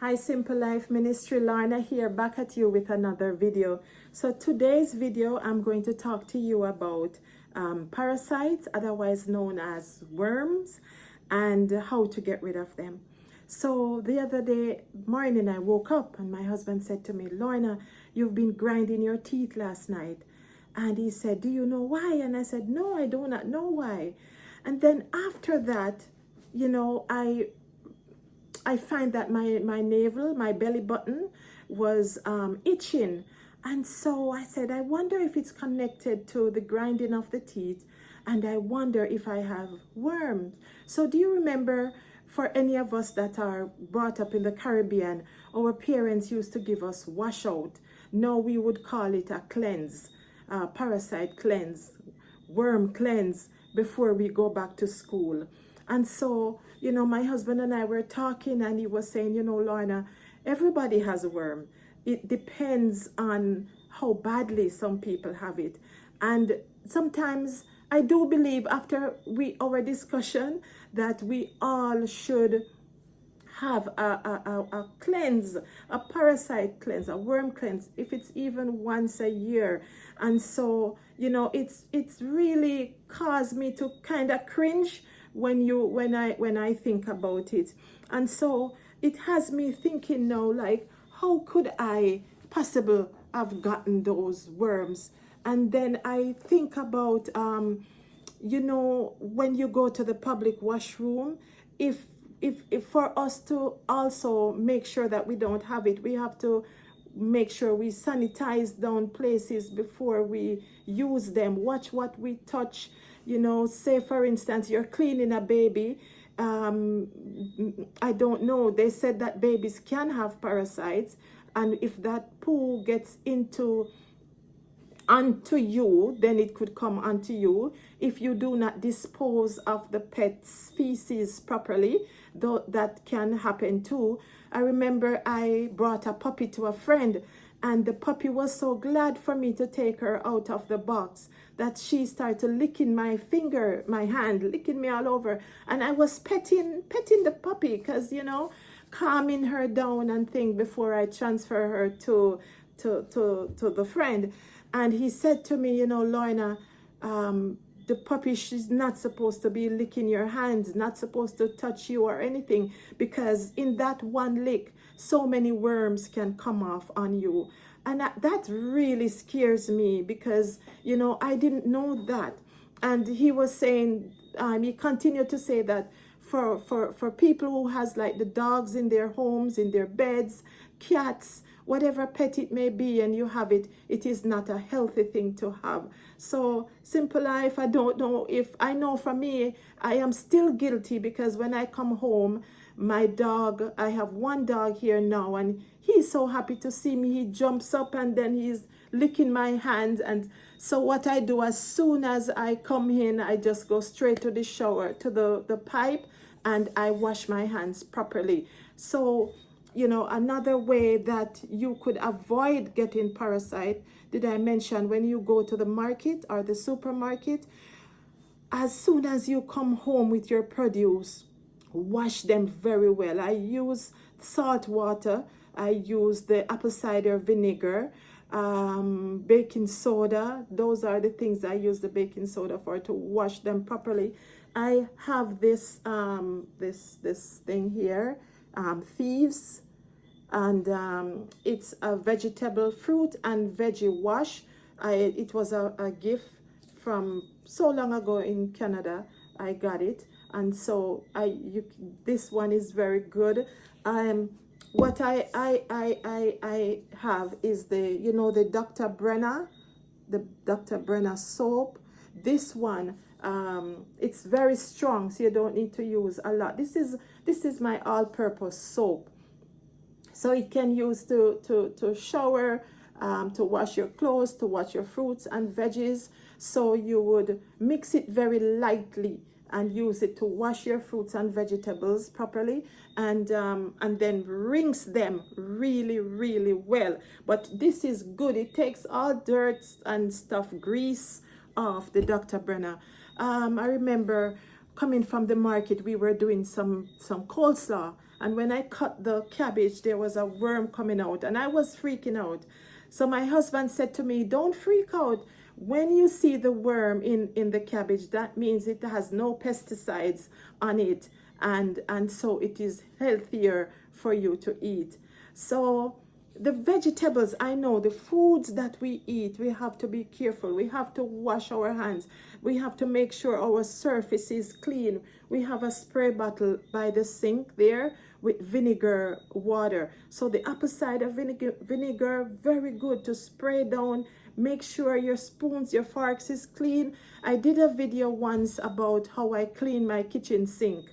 Hi Simple Life Ministry, Lorna here, back at you with another video. So today's video I'm going to talk to you about parasites, otherwise known as worms, and how to get rid of them. So the other day morning I woke up and my husband said to me, Lorna, you've been grinding your teeth last night. And he said, do you know why? And I said, no, I do not know why. And then after that, you know, I find that my navel, my belly button was itching. And so I said, I wonder if it's connected to the grinding of the teeth. And I wonder if I have worms. So do you remember, for any of us that are brought up in the Caribbean, our parents used to give us washout. Now we would call it a cleanse, parasite cleanse, worm cleanse before we go back to school. And so, you know, my husband and I were talking and he was saying, you know, Lorna, everybody has a worm. It depends on how badly some people have it. And sometimes I do believe after our discussion that we all should have a cleanse, a parasite cleanse, a worm cleanse, if it's even once a year. And so, you know, it's really caused me to kind of cringe when I think about it. And so it has me thinking now, like, how could I possibly have gotten those worms? And then I think about you know, when you go to the public washroom, if for us to also make sure that we don't have it, we have to make sure we sanitize down places before we use them. Watch what we touch. You know, say for instance, you're cleaning a baby. I don't know. They said that babies can have parasites, and if that poo gets onto you, then it could come onto you if you do not dispose of the pet's feces properly, though that can happen too. I remember I brought a puppy to a friend, and the puppy was so glad for me to take her out of the box that she started licking my finger, my hand, licking me all over. And I was petting the puppy, because, you know, calming her down and thing before I transfer her to the friend. And he said to me, you know, Lorna, the puppy, she's not supposed to be licking your hands, not supposed to touch you or anything, because in that one lick, so many worms can come off on you. And that really scares me, because, you know, I didn't know that. And he was saying, he continued to say that for people who has like the dogs in their homes, in their beds, cats, whatever pet it may be, and you have it, it is not a healthy thing to have. So Simple Life, I don't know if, I know for me, I am still guilty, because when I come home, my dog, I have one dog here now, and he's so happy to see me. He jumps up and then he's licking my hand. And so what I do, as soon as I come in, I just go straight to the shower, to the pipe, and I wash my hands properly. So, you know, another way that you could avoid getting parasite, did I mention, when you go to the market or the supermarket, as soon as you come home with your produce, wash them very well. I use salt water, I use the apple cider vinegar, baking soda. Those are the things I use the baking soda for, to wash them properly. I have this this thing here, Thieves, and it's a vegetable, fruit and veggie wash. It was a gift from so long ago in Canada. I got it, and so this one is very good. What I have is the, you know, the Dr. Brena soap. This one, it's very strong, so you don't need to use a lot. This is my all-purpose soap, so it can use to shower, to wash your clothes, to wash your fruits and veggies. So you would mix it very lightly and use it to wash your fruits and vegetables properly, and then rinse them really, really well. But this is good. It takes all dirt and stuff, grease off the Dr. Brena. I remember coming from the market, we were doing some coleslaw, and when I cut the cabbage, there was a worm coming out, and I was freaking out. So my husband said to me, don't freak out. When you see the worm in the cabbage, that means it has no pesticides on it, and so it is healthier for you to eat. So the vegetables, I know the foods that we eat, we have to be careful. We have to wash our hands. We have to make sure our surface is clean. We have a spray bottle by the sink there with vinegar water. So the apple cider vinegar, very good to spray down. Make sure your spoons, your forks is clean. I did a video once about how I clean my kitchen sink.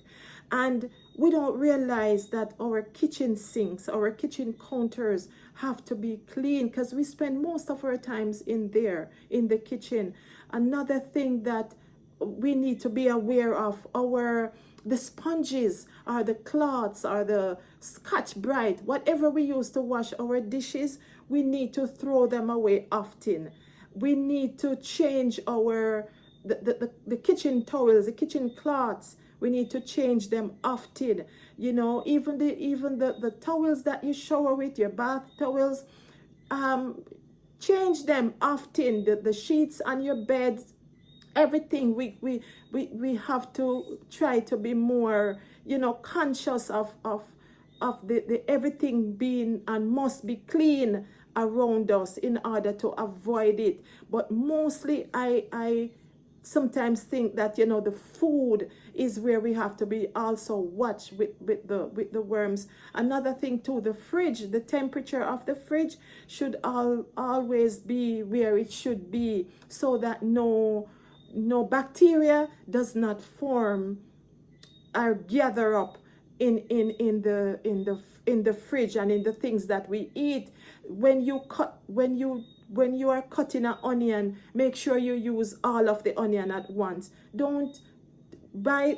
And we don't realize that our kitchen sinks, our kitchen counters have to be clean because we spend most of our times in there, in the kitchen. Another thing that we need to be aware of, the sponges or the cloths or the Scotch-Brite, whatever we use to wash our dishes, we need to throw them away often. We need to change the kitchen towels, the kitchen cloths. We need to change them often. You know, even the towels that you shower with, your bath towels, change them often. The sheets on your beds, everything. We have to try to be more, you know, conscious of the everything being and must be clean around us in order to avoid it. But mostly I sometimes think that, you know, the food is where we have to be also watch with the worms. Another thing too, the fridge, the temperature of the fridge should always be where it should be, so that no bacteria does not form or gather up in the fridge and in the things that we eat. When you are cutting an onion, make sure you use all of the onion at once. Don't buy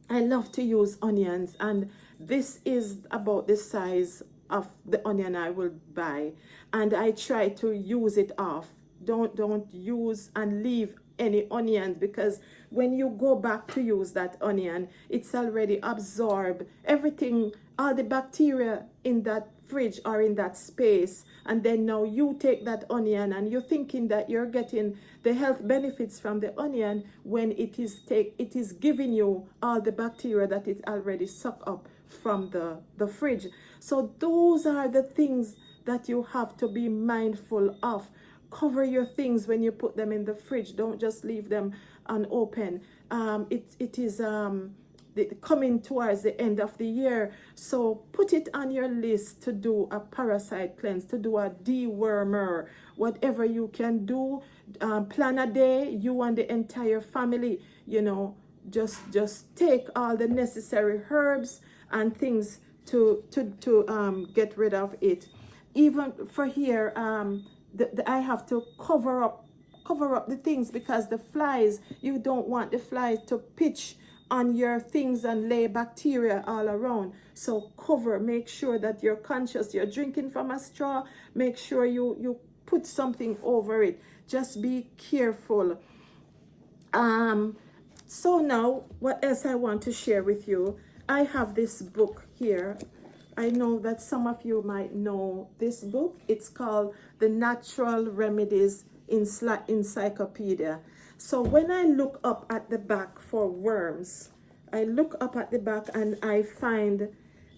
I love to use onions, and this is about the size of the onion I will buy, and I try to use it off. Don't use and leave any onions, because when you go back to use that onion, it's already absorbed everything, all the bacteria in that fridge or in that space, and then now you take that onion and you're thinking that you're getting the health benefits from the onion, when it is giving you all the bacteria that it already sucked up from the fridge. So those are the things that you have to be mindful of. Cover your things when you put them in the fridge. Don't just leave them unopened. It is coming towards the end of the year, so put it on your list to do a parasite cleanse, to do a dewormer, whatever you can do. Plan a day, you and the entire family, you know, just take all the necessary herbs and things to get rid of it. Even for here, I have to cover up the things, because the flies, you don't want the flies to pitch on your things and lay bacteria all around. So cover, make sure that you're conscious. You're drinking from a straw, make sure you put something over it. Just be careful. So now, what else I want to share with you? I have this book here. I know that some of you might know this book. It's called The Natural Remedies Encyclopedia. So when I look up at the back for worms, I look up at the back and I find,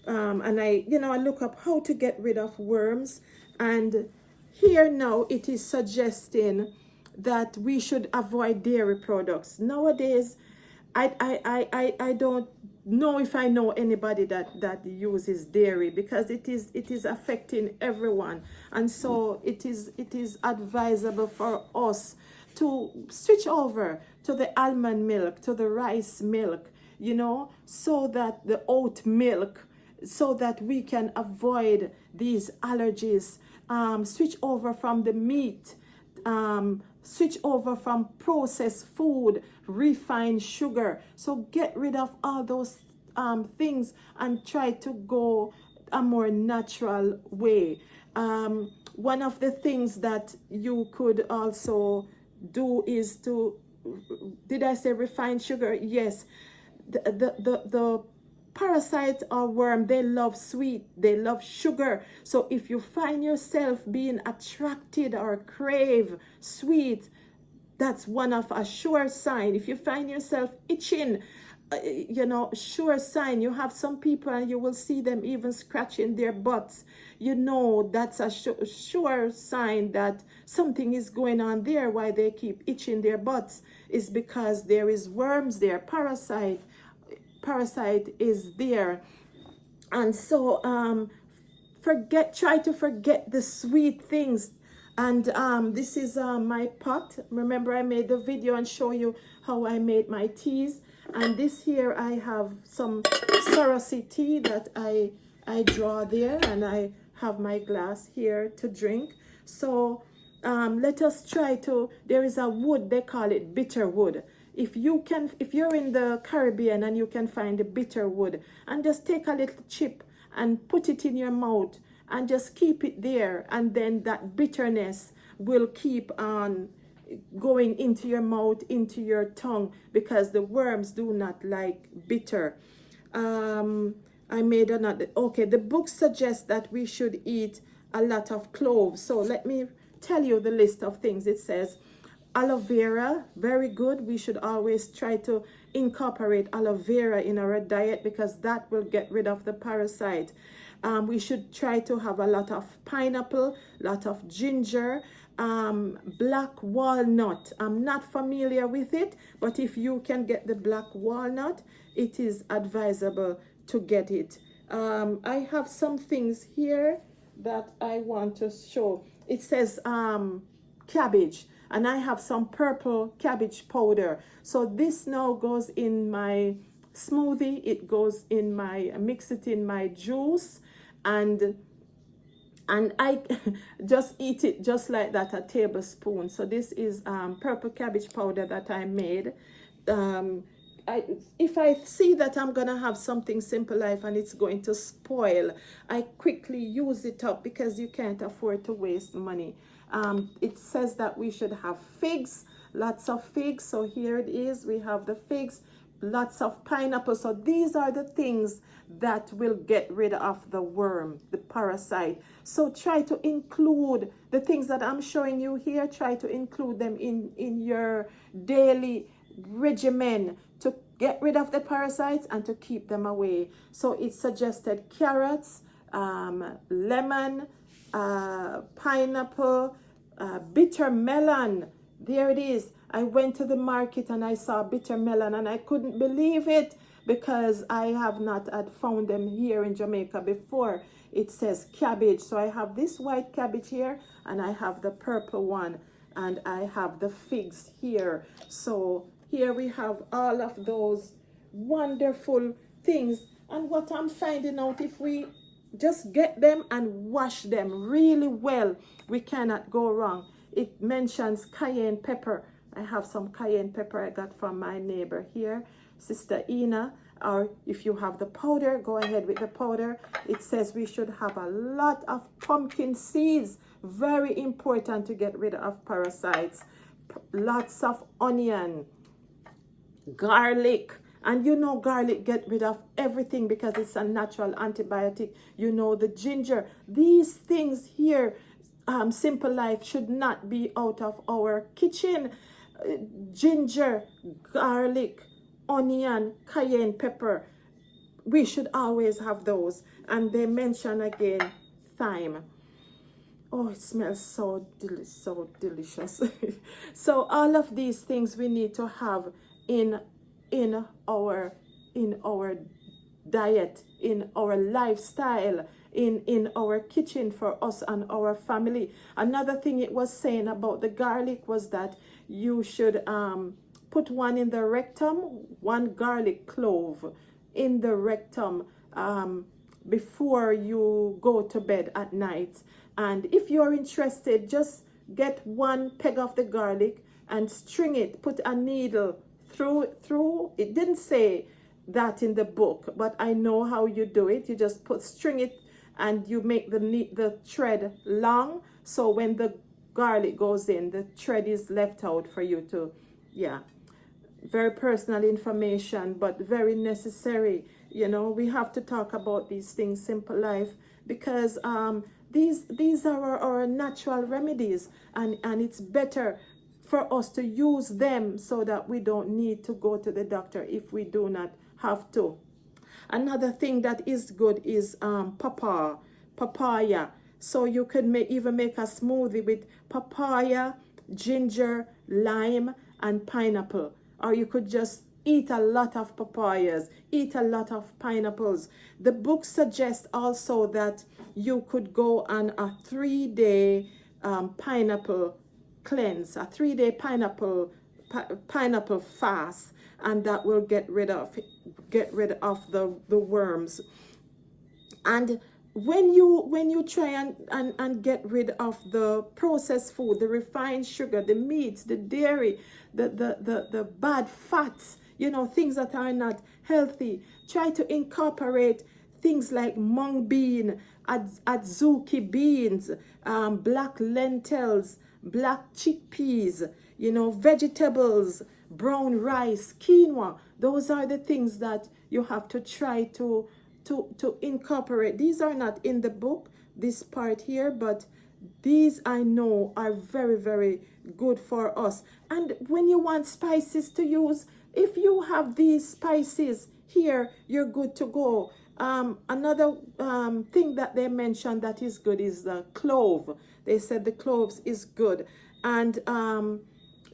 I look up how to get rid of worms. And here now it is suggesting that we should avoid dairy products. Nowadays, I don't know if I know anybody that uses dairy, because it is affecting everyone, and so it is advisable for us to switch over to the almond milk, to the rice milk, you know, so that the oat milk, so that we can avoid these allergies. Switch over from the meat, switch over from processed food, refined sugar. So get rid of all those things and try to go a more natural way. One of the things that you could also do is to, did I say refined sugar? Yes. The Parasites or worm, they love sweet, they love sugar. So if you find yourself being attracted or crave sweet, that's one of a sure sign. If you find yourself itching, you know, sure sign. You have some people and you will see them even scratching their butts. You know, that's a sure sign that something is going on there. Why they keep itching their butts is because there is worms there. Parasite is there. And so try to forget the sweet things. And this is my pot. Remember, I made the video and show you how I made my teas. And this here, I have some Sorosy tea that I draw there, and I have my glass here to drink. So let us try to, there is a wood, they call it bitter wood. If you're in the Caribbean and you can find the bitter wood, and just take a little chip and put it in your mouth and just keep it there, and then that bitterness will keep on going into your mouth, into your tongue, because the worms do not like bitter. I made another. Okay, the book suggests that we should eat a lot of cloves. So let me tell you the list of things. It says aloe vera, very good. We should always try to incorporate aloe vera in our diet, because that will get rid of the parasite. We should try to have a lot of pineapple, lot of ginger, black walnut. I'm not familiar with it, but if you can get the black walnut, it is advisable to get it. I have some things here that I want to show. It says cabbage, and I have some purple cabbage powder. So this now goes in my smoothie. It goes in my, mix it in my juice, and I just eat it just like that, a tablespoon. So this is purple cabbage powder that I made. If I see that I'm gonna have something Simple Life and it's going to spoil, I quickly use it up, because you can't afford to waste money. It says that we should have figs, lots of figs. So here it is, we have the figs, lots of pineapple. So these are the things that will get rid of the worm, the parasite. So try to include the things that I'm showing you here. Try to include them in your daily regimen to get rid of the parasites and to keep them away. So it suggested carrots, lemon, pineapple, bitter melon. There it is. I went to the market and I saw bitter melon, and I couldn't believe it, because I have not had found them here in Jamaica before. It says cabbage. So I have this white cabbage here, and I have the purple one, and I have the figs here. So here we have all of those wonderful things. And what I'm finding out, if we just get them and wash them really well, we cannot go wrong. It mentions cayenne pepper. I have some cayenne pepper I got from my neighbor here, Sister Ina. Or if you have the powder, go ahead with the powder. It says we should have a lot of pumpkin seeds. Very important to get rid of parasites. Lots of onion, garlic. And you know garlic get rid of everything because it's a natural antibiotic. You know, the ginger. These things here, Simple Life, should not be out of our kitchen. Ginger, garlic, onion, cayenne pepper. We should always have those. And they mention again thyme. Oh, it smells so delicious. So all of these things we need to have in our diet, in our lifestyle, in our kitchen for us and our family. Another thing it was saying about the garlic was that you should put one in the rectum, one garlic clove in the rectum before you go to bed at night. And if you're interested, just get one peg of the garlic and string it, put a needle through. It didn't say that in the book, but I know how you do it. You just string it, and you make the thread long, so when the garlic goes in, the thread is left out for you to, yeah. Very personal information, but very necessary. You know, we have to talk about these things, Simple Life, because these are our natural remedies, and it's better for us to use them so that we don't need to go to the doctor if we do not have to. Another thing that is good is papaya. So you could even make a smoothie with papaya, ginger, lime, and pineapple. Or you could just eat a lot of papayas, eat a lot of pineapples. The book suggests also that you could go on a 3-day pineapple cleanse, a 3-day pineapple fast, and that will get rid of the worms. And when you try and get rid of the processed food, the refined sugar, the meats, the dairy, the bad fats, you know, things that are not healthy, try to incorporate things like mung bean, adzuki beans, black lentils, black chickpeas, you know, vegetables, brown rice, quinoa. Those are the things that you have to try to incorporate. These are not in the book, this part here, but these I know are very, very good for us. And when you want spices to use, if you have these spices here, you're good to go. Another thing that they mentioned that is good is the clove. They said the cloves is good. And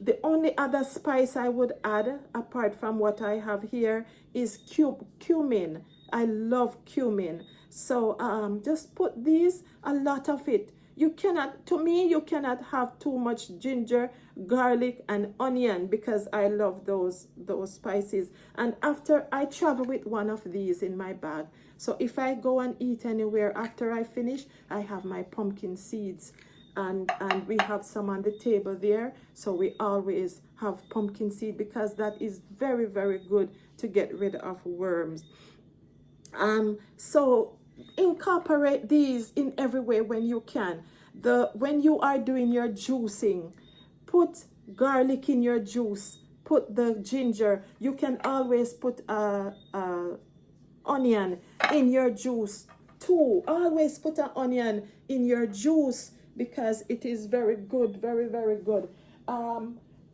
the only other spice I would add, apart from what I have here, is cumin. I love cumin. So just put these, a lot of it. You cannot, to me, you cannot have too much ginger, garlic, and onion, because I love those spices. And after, I travel with one of these in my bag. So if I go and eat anywhere, after I finish, I have my pumpkin seeds. And we have some on the table there. So we always have pumpkin seed, because that is very, very good to get rid of worms. So incorporate these in every way when you can. When you are doing your juicing, put garlic in your juice, put the ginger. You can always put onion in your juice too. Always put an onion in your juice, because it is very good, very, very good.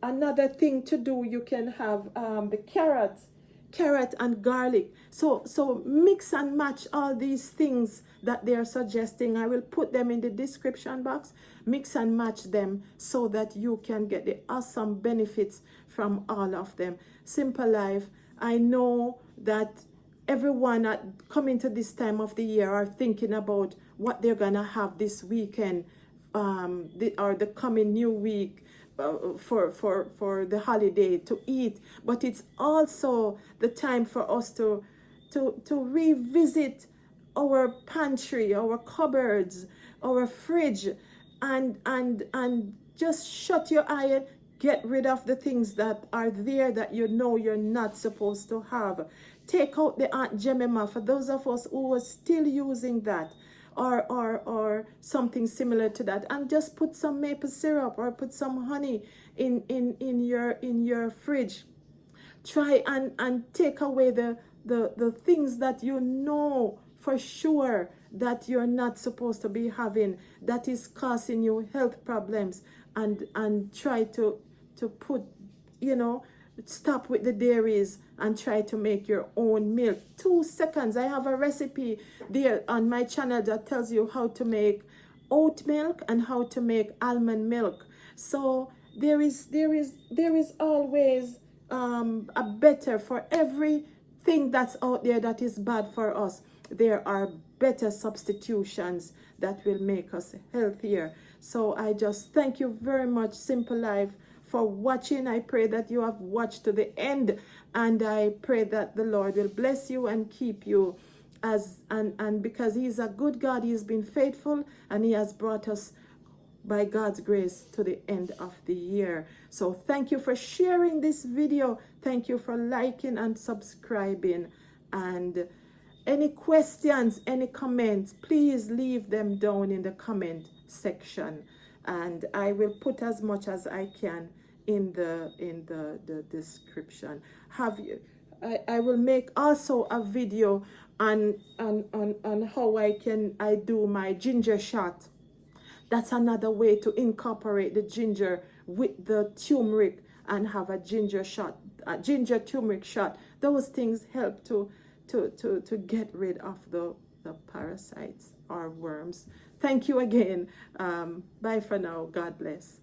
Another thing to do, you can have the carrot and garlic. So mix and match all these things that they are suggesting. I will put them in the description box. Mix and match them so that you can get the awesome benefits from all of them. Simple Life, I know that everyone coming to this time of the year are thinking about what they're gonna have this weekend, or the coming new week, for the holiday to eat. But it's also the time for us to revisit our pantry, our cupboards, our fridge, and just shut your eye and get rid of the things that are there that you know you're not supposed to have. Take out the Aunt Jemima, for those of us who are still using that, or something similar to that, and just put some maple syrup or put some honey in your fridge. Try and take away the things that you know for sure that you're not supposed to be having, that is causing you health problems, and try to put, you know, stop with the dairies and try to make your own milk. 2 seconds. I have a recipe there on my channel that tells you how to make oat milk and how to make almond milk. So there is always a better for everything that's out there that is bad for us. There are better substitutions that will make us healthier. So I just thank you very much, Simple Life, for watching. I pray that you have watched to the end, and I pray that the Lord will bless you and keep you, and because He is a good God, He has been faithful, and He has brought us by God's grace to the end of the year. So thank you for sharing this video. Thank you for liking and subscribing. And any questions, any comments, please leave them down in the comment section, and I will put as much as I can in the description. I will make also a video on how I do my ginger shot. That's another way to incorporate the ginger with the turmeric and have a ginger shot, a ginger turmeric shot. Those things help to get rid of the parasites or worms. Thank you again. Bye for now. God bless.